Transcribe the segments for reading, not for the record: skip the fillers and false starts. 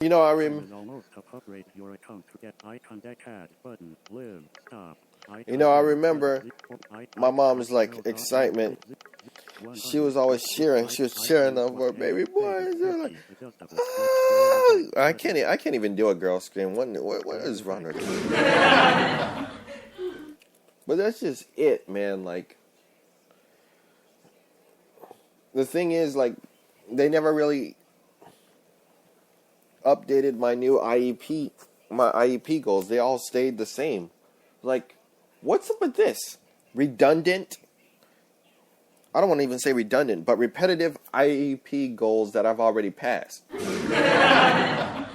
You know, I rem- almost upgrade your account to get icon deck add button live stop. You know, I remember my mom's like excitement. She was always cheering. She was cheering over baby boy. Like, I can't even do a girl scream. What is wrong with her? But that's just it, man. Like, the thing is, like, they never really updated my IEP goals. They all stayed the same. Like, what's up with this? Redundant? I don't want to even say redundant, but repetitive IEP goals that I've already passed. I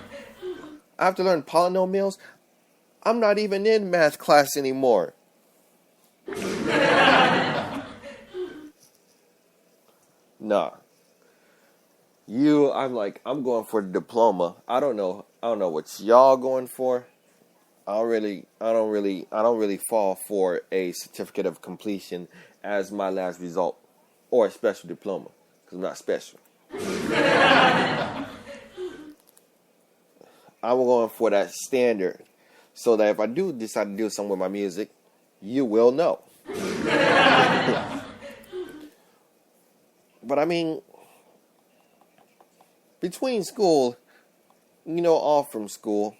have to learn polynomials. I'm not even in math class anymore. Nah. I'm going for the diploma. I don't know what y'all going for. I don't really fall for a certificate of completion as my last result or a special diploma, because I'm not special. I'm going for that standard, so that if I do decide to do something with my music, you will know. But I mean, between school, off from school,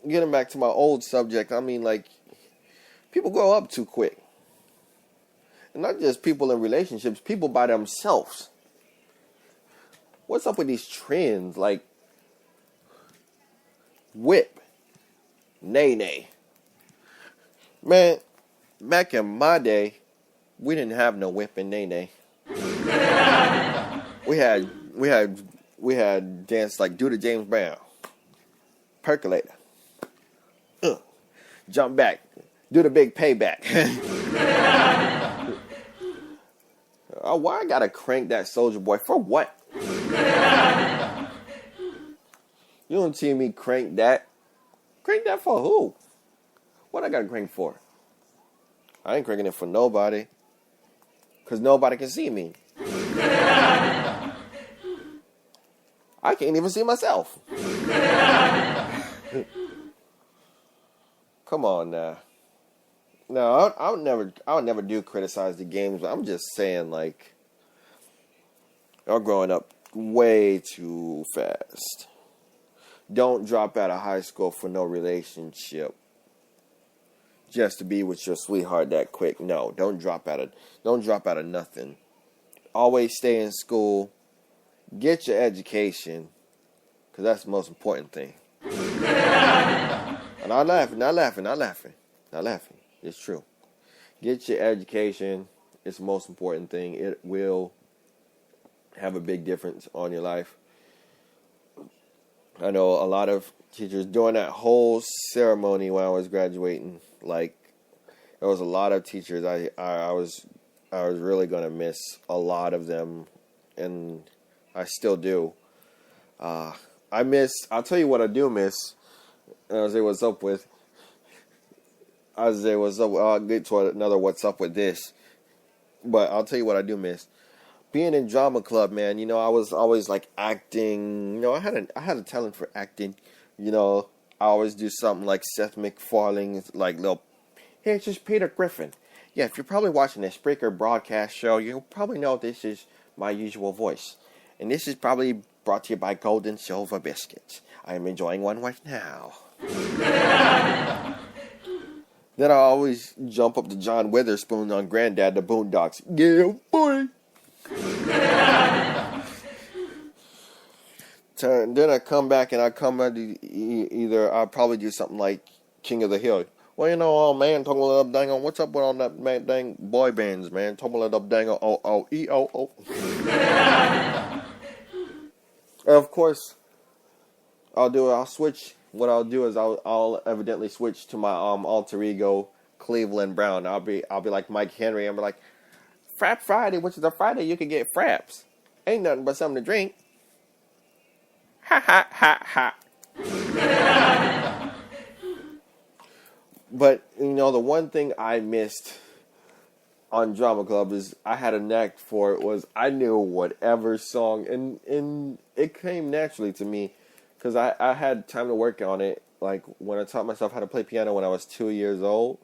getting back to my old subject, I mean, like, people grow up too quick. And not just people in relationships, people by themselves. What's up with these trends? Like, whip, nay. Man, back in my day, we didn't have no whip and nay. We had dance like do the James Brown, percolator, jump back, do the big payback. Why I gotta crank that Soldier Boy for what? You don't see me crank that. Crank that for who? What I gotta crank for? I ain't cranking it for nobody, cause nobody can see me. I can't even see myself. Come on now. No, I would never do criticize the games, but I'm just saying, like, y'all growing up way too fast. Don't drop out of high school for no relationship just to be with your sweetheart that quick. No, don't drop out of nothing. Always stay in school. Get your education, because that's the most important thing. And I'm not laughing. It's true. Get your education. It's the most important thing. It will have a big difference on your life. I know a lot of teachers during that whole ceremony when I was graduating, like, there was a lot of teachers I was really going to miss a lot of them, and I still do. I'll tell you what I do miss. I'll say what's up with. I'll get to another what's up with this. But I'll tell you what I do miss. Being in drama club, man, I was always like acting. I had a talent for acting. I always do something like Seth MacFarlane's, like, little, hey, it's just Peter Griffin. Yeah, if you're probably watching a Spreaker broadcast show, you'll probably know this is my usual voice. And this is probably brought to you by Golden Silver Biscuits. I am enjoying one right now. Then I always jump up to John Witherspoon on Granddad the Boondocks. Yeah, boy. Then I come back and either I'll probably do something like King of the Hill. Well, man, talking up dang on. What's up with all that man dang boy bands, man? Talking up dang on O. Of course, I'll switch. What I'll do is I'll evidently switch to my alter ego, Cleveland Brown. I'll be like Mike Henry. I'll be like, Frap Friday, which is a Friday you can get fraps. Ain't nothing but something to drink. Ha ha ha ha. But the one thing I missed on Drama Club is I had a knack for it was I knew whatever song, and it came naturally to me because I had time to work on it. Like when I taught myself how to play piano when I was 2 years old.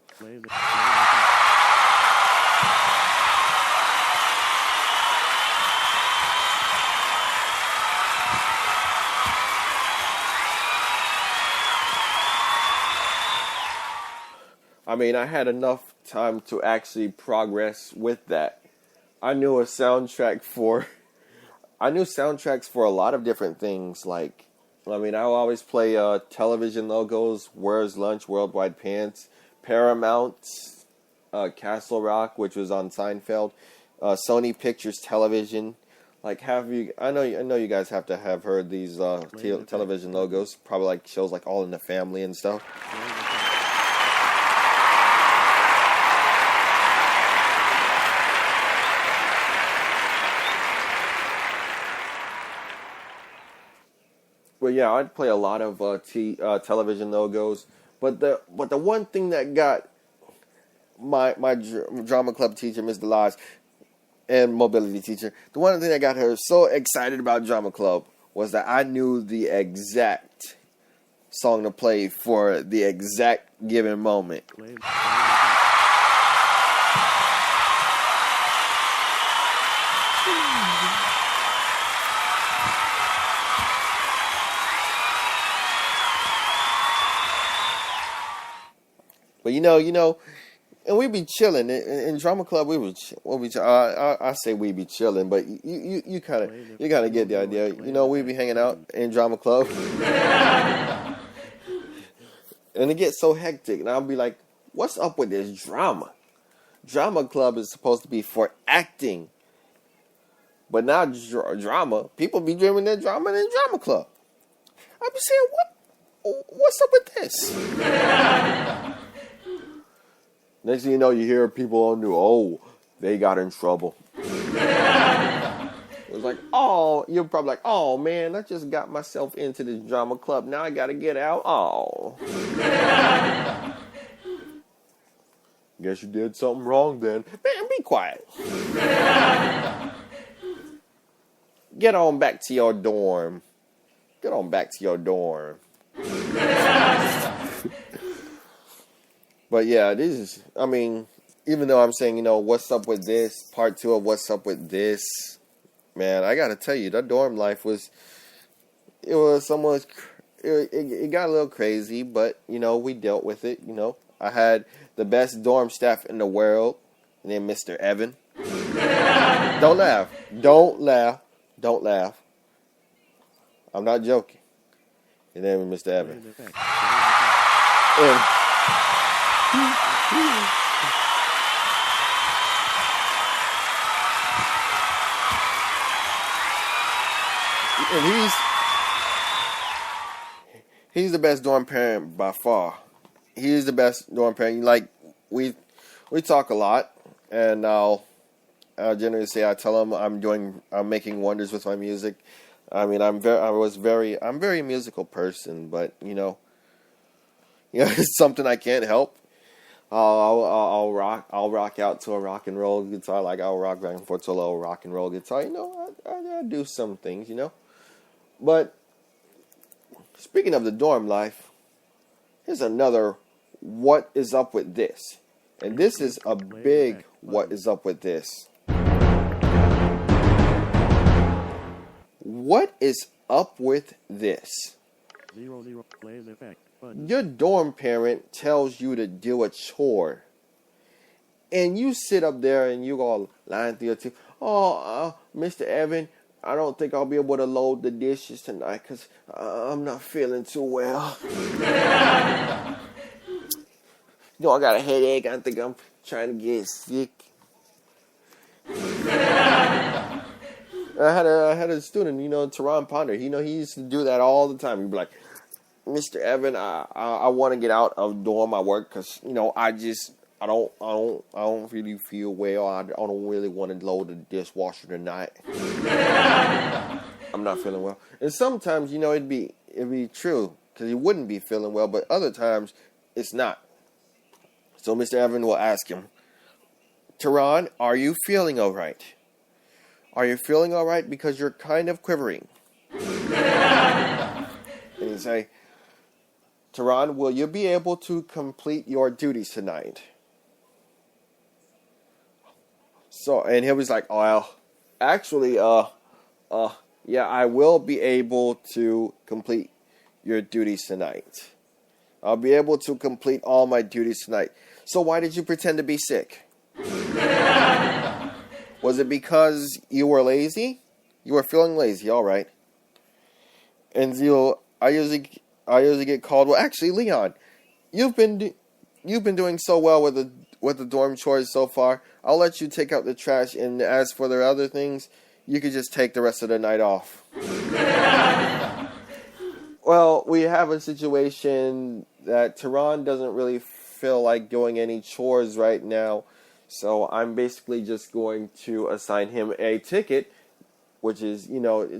I mean, I had enough time to actually progress with that. I knew a soundtrack for I knew soundtracks for a lot of different things. Like, I mean, I always play television logos, Where's Lunch, Worldwide Pants, Paramount, Castle Rock, which was on Seinfeld, Sony Pictures Television. Like, have you? I know you guys have to have heard these television logos. Probably like shows like All in the Family and stuff. But yeah, I'd play a lot of television logos. But the one thing that got my drama club teacher, Ms. Delage, and mobility teacher, the one thing that got her so excited about drama club was that I knew the exact song to play for the exact given moment. But you know, and we be chilling in drama club. I say we be chilling, but you kind of get the idea. You know, we be hanging out in drama club, and it gets so hectic, and I'll be like, "What's up with this drama? Drama club is supposed to be for acting, but now drama. People be dreaming their drama in drama club. I be saying, what's up with this?" Next thing you know, you hear people on the, oh, they got in trouble. It was like, oh, you're probably like, oh, man, I just got myself into this drama club. Now I got to get out. Oh. Guess you did something wrong then. Man, be quiet. Get on back to your dorm. Get on back to your dorm. But yeah, this is, I mean, even though I'm saying, you know, what's up with this, part 2 of what's up with this, man, I gotta tell you, that dorm life it got a little crazy, but, you know, we dealt with it, you know. I had the best dorm staff in the world, named Mr. Evan. Don't laugh. Don't laugh. Don't laugh. I'm not joking. His name is Mr. Evan. And he's the best dorm parent by far. He's the best dorm parent. Like, we talk a lot, and I'll generally say, I tell him I'm making wonders with my music. I mean, I'm very a musical person, but you know, it's something I can't help. I'll rock out to a rock and roll guitar, like I'll rock back and forth to a little rock and roll guitar. You know, I do some things, you know. But speaking of the dorm life, here's another what is up with this, and this is a big what is up with this. What is up with this? 0, play the effect. Your dorm parent tells you to do a chore, and you sit up there and you all lying through your teeth. Oh, Mr. Evan, I don't think I'll be able to load the dishes tonight because I'm not feeling too well. You know, I got a headache. I think I'm trying to get sick. I had a student, you know, Teron Ponder. You know, he used to do that all the time. He'd be like, Mr. Evan, I want to get out of dorm my work because, you know, I don't really feel well. I don't really want to load the dishwasher tonight. I'm not feeling well. And sometimes, you know, it'd be true because he wouldn't be feeling well, but other times it's not. So Mr. Evan will ask him, Teron, are you feeling all right? Are you feeling all right? Because you're kind of quivering. and say, Tehran, will you be able to complete your duties tonight? So, and he was like, oh, well, actually, yeah, I will be able to complete your duties tonight. I'll be able to complete all my duties tonight. So why did you pretend to be sick? Was it because you were lazy? You were feeling lazy, all right. And I usually get called. Well, actually, Leon, you've been doing so well with the dorm chores so far. I'll let you take out the trash, and as for the other things, you could just take the rest of the night off. Well, we have a situation that Tehran doesn't really feel like doing any chores right now, so I'm basically just going to assign him a ticket, which is,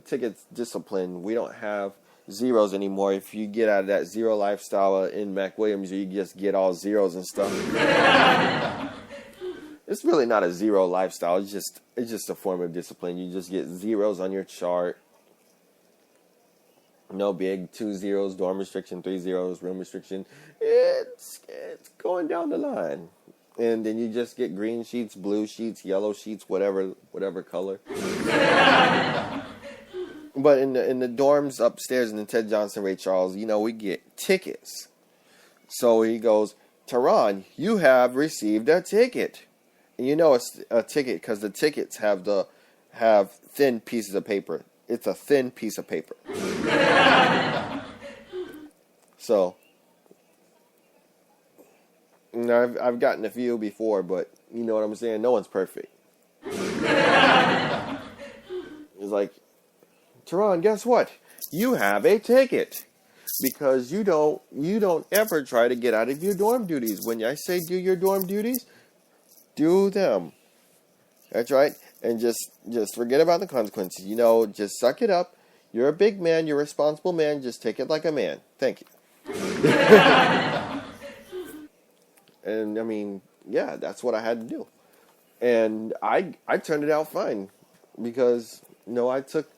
ticket's discipline. We don't have zeros anymore. If you get out of that zero lifestyle in Mac Williams, you just get all zeros and stuff. It's really not a zero lifestyle. It's just a form of discipline. You just get zeros on your chart. No big 2 zeros, dorm restriction, 3 zeros, room restriction. It's going down the line. And then you just get green sheets, blue sheets, yellow sheets, whatever color. But in the dorms upstairs in the Ted Johnson, Ray Charles, we get tickets. So he goes, Tehran, you have received a ticket. And it's a ticket because the tickets have thin pieces of paper. It's a thin piece of paper. So, I've gotten a few before, but you know what I'm saying? No one's perfect. It's like, Tehran, guess what? You have a ticket. Because you don't ever try to get out of your dorm duties. When I say do your dorm duties, do them. That's right. And just forget about the consequences. Just suck it up. You're a big man. You're a responsible man. Just take it like a man. Thank you. And, yeah, that's what I had to do. And I turned it out fine. Because, I took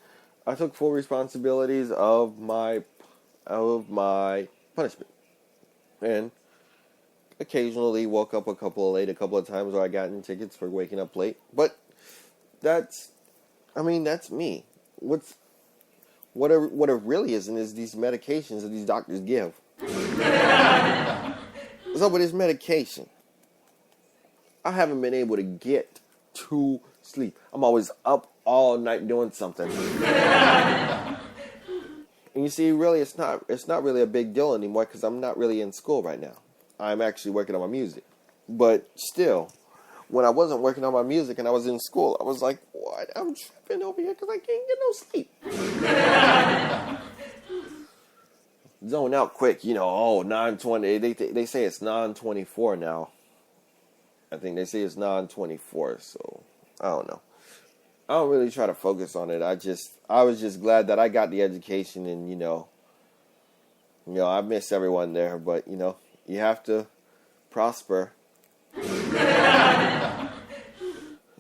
full responsibilities of my punishment. And occasionally woke up a couple of times where I got in tickets for waking up late. But that's me. What it really isn't is these medications that these doctors give. What's up with this medication? I haven't been able to get to sleep. I'm always up all night doing something. And you see, really, it's not really a big deal anymore because I'm not really in school right now. I'm actually working on my music. But still, when I wasn't working on my music and I was in school, I was like, what? I'm tripping over here because I can't get no sleep. Zone out quick, 9:20. They say it's 9:24 now. I think they say it's 9:24, so I don't know. I don't really try to focus on it. I was just glad that I got the education, and I miss everyone there, but you have to prosper.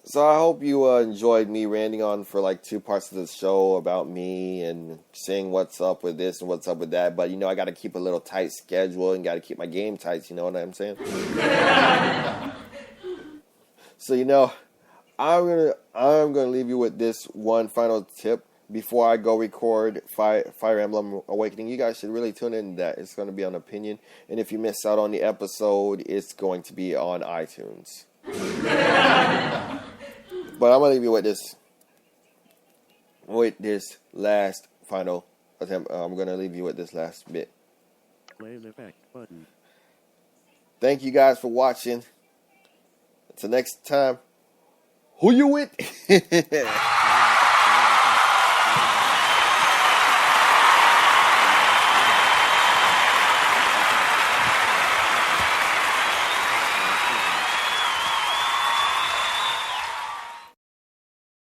So I hope you enjoyed me ranting on for like 2 parts of the show about me and saying what's up with this and what's up with that. But I got to keep a little tight schedule and got to keep my game tight. You know what I'm saying? So I'm gonna leave you with this one final tip before I go record Fire Emblem Awakening. You guys should really tune in to that. It's gonna be on Opinion, and if you miss out on the episode, it's going to be on iTunes. But I'm gonna leave you with this last final attempt. I'm gonna leave you with this last bit. Play the back button. Thank you guys for watching. Until next time, who you with?